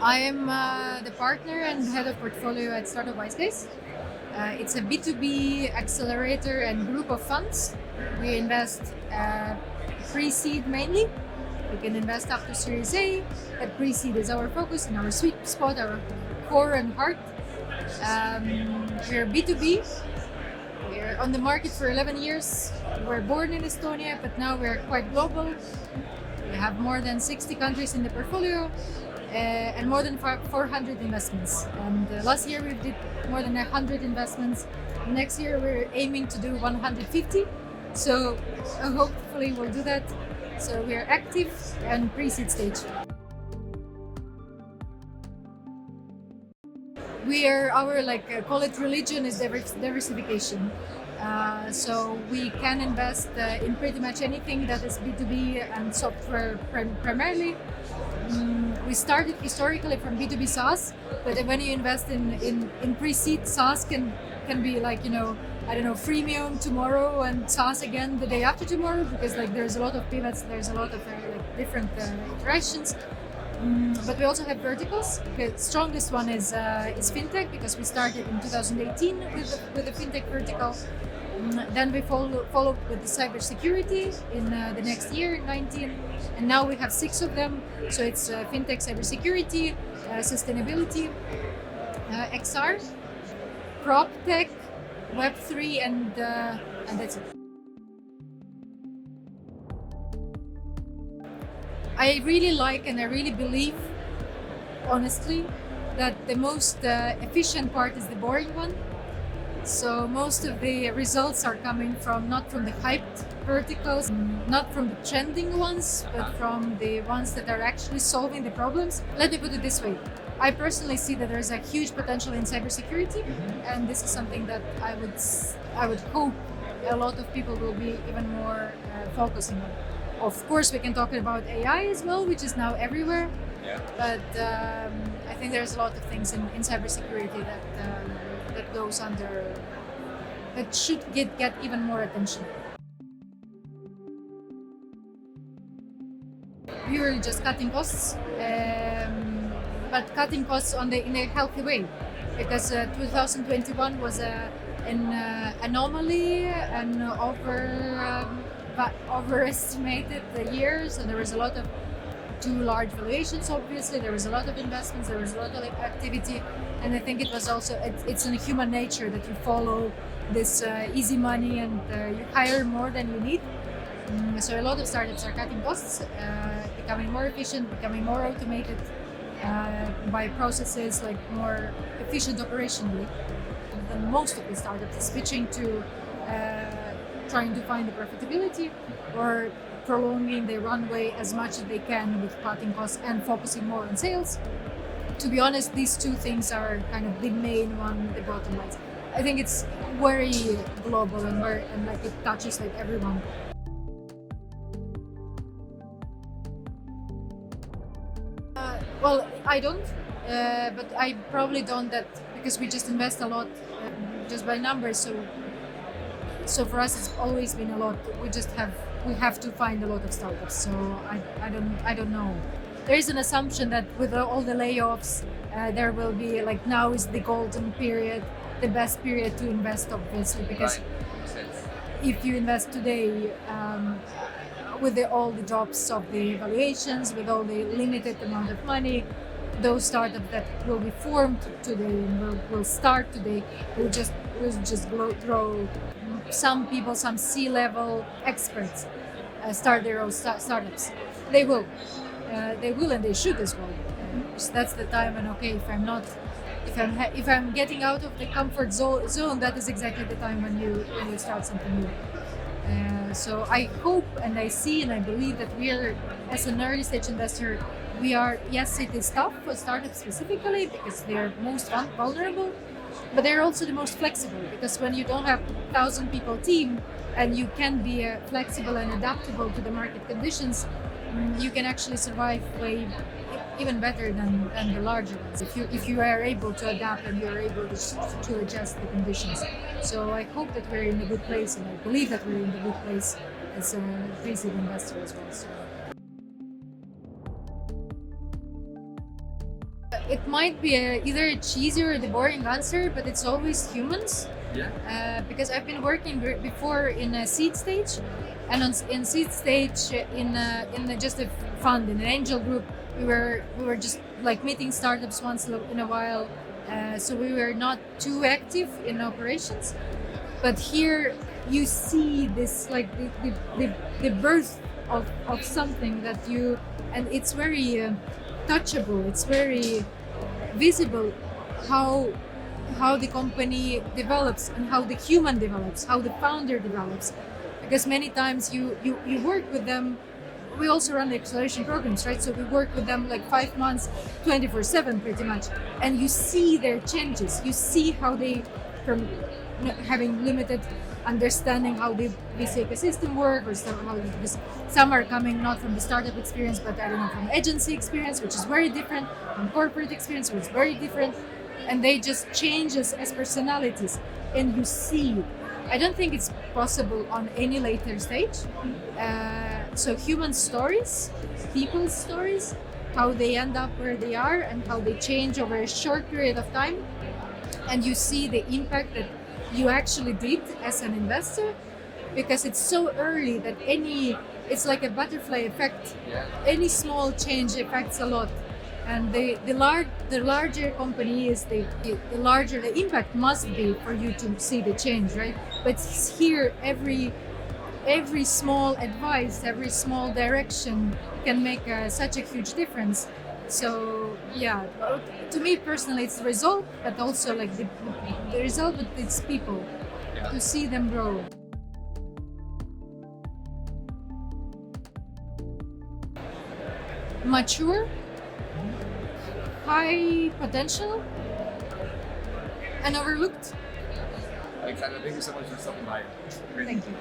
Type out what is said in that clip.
I am the partner and head of portfolio at Startup Wisecase. It's a B2B accelerator and group of funds. We invest pre-seed mainly. We can invest up to Series A, but pre-seed is our focus and our sweet spot, our core and heart. We're B2B. We're on the market for 11 years. We're born in Estonia, but now we're quite global. We have more than 60 countries in the portfolio and more than 400 investments. And last year we did more than 100 investments. Next year we're aiming to do 150. So hopefully we'll do that. So we're active and pre-seed stage. Our call it religion is diversification. So we can invest in pretty much anything that is B2B and software primarily. We started historically from B2B SaaS, but when you invest in pre-seed, SaaS can be freemium tomorrow and SaaS again the day after tomorrow, because there's a lot of pivots, there's a lot of different iterations. But we also have verticals. The strongest one is Fintech, because we started in 2018 with the Fintech vertical. Then we followed with the cybersecurity in the next year, 19, and now we have 6 of them. So it's Fintech, cybersecurity, sustainability, XR, PropTech, Web3, and that's it. I really like and I really believe, honestly, that the most efficient part is the boring one. So most of the results are coming not from the hyped verticals, not from the trending ones, but from the ones that are actually solving the problems. Let me put it this way. I personally see that there's a huge potential in cybersecurity, and this is something that I would hope a lot of people will be even more focusing on. Of course, we can talk about AI as well, which is now everywhere. Yeah. But I think there's a lot of things in cybersecurity that goes under, that should get even more attention. Purely just cutting costs, but cutting costs in a healthy way, because 2021 was an anomaly and overestimated the year. So there was a lot of too large valuations. Obviously, there was a lot of investments, there was a lot of activity, and I think it was also it's in human nature that you follow this easy money and you hire more than you need. So a lot of startups are cutting costs, becoming more efficient, becoming more automated by processes, more efficient operationally. And most of the startups are switching to trying to find the profitability or prolonging their runway as much as they can with cutting costs and focusing more on sales. To be honest, these two things are kind of the main one, the bottom line. I think it's very global and it touches everyone. Well, I don't, but I probably don't that because we just invest a lot just by numbers. So for us, it's always been a lot. We have to find a lot of startups. So I don't know. There is an assumption that with all the layoffs, there will be now is the golden period, the best period to invest, obviously, because if you invest today, with all the drops of the valuations, with all the limited amount of money, those startups that will be formed today and will start today will just grow. Some people, some C-level experts start their own startups. They will and they should as well. So that's the time when if I'm getting out of the comfort zone, that is exactly the time when you start something new. So I hope and I see and I believe that we are, as an early stage investor, yes, it is tough for startups specifically because they're most vulnerable, but they're also the most flexible, because when you don't have 1,000 people team and you can be flexible and adaptable to the market conditions, you can actually survive even better than the larger ones if you are able to adapt and you're able to adjust the conditions. So I hope that we're in a good place, and I believe that we're in a good place as a pre-seed investor as well. So. it might be either a cheesy or the boring answer, but it's always humans. Yeah. Because I've been working before in a seed stage, and in seed stage in just a fund in an angel group, we were just like meeting startups once in a while, so we were not too active in operations. But here you see this like the birth of something that you, and it's very touchable. It's very visible how the company develops and how the human develops, how the founder develops. Because many times you work with them. We also run the acceleration programs, right? So we work with them like 5 months, 24/7 pretty much. And you see their changes. You see how they, from having limited understanding how this ecosystem work, or some are coming not from the startup experience, but I don't know, from agency experience, which is very different, from corporate experience, which is very different, and they just change as personalities, and you see. I don't think it's possible on any later stage. So human stories, people's stories, how they end up where they are and how they change over a short period of time, and you see the impact that you actually did as an investor, because it's so early that it's like a butterfly effect. Any small change affects a lot, and the larger company is, the larger the impact must be for you to see the change, right? But here every small advice, every small direction can make such a huge difference. So yeah, to me personally, it's the result, but also like the result, but it's people, to see them grow. Mature, high potential, and overlooked. Alexandra, thank you so much for stopping by. Great. Thank you.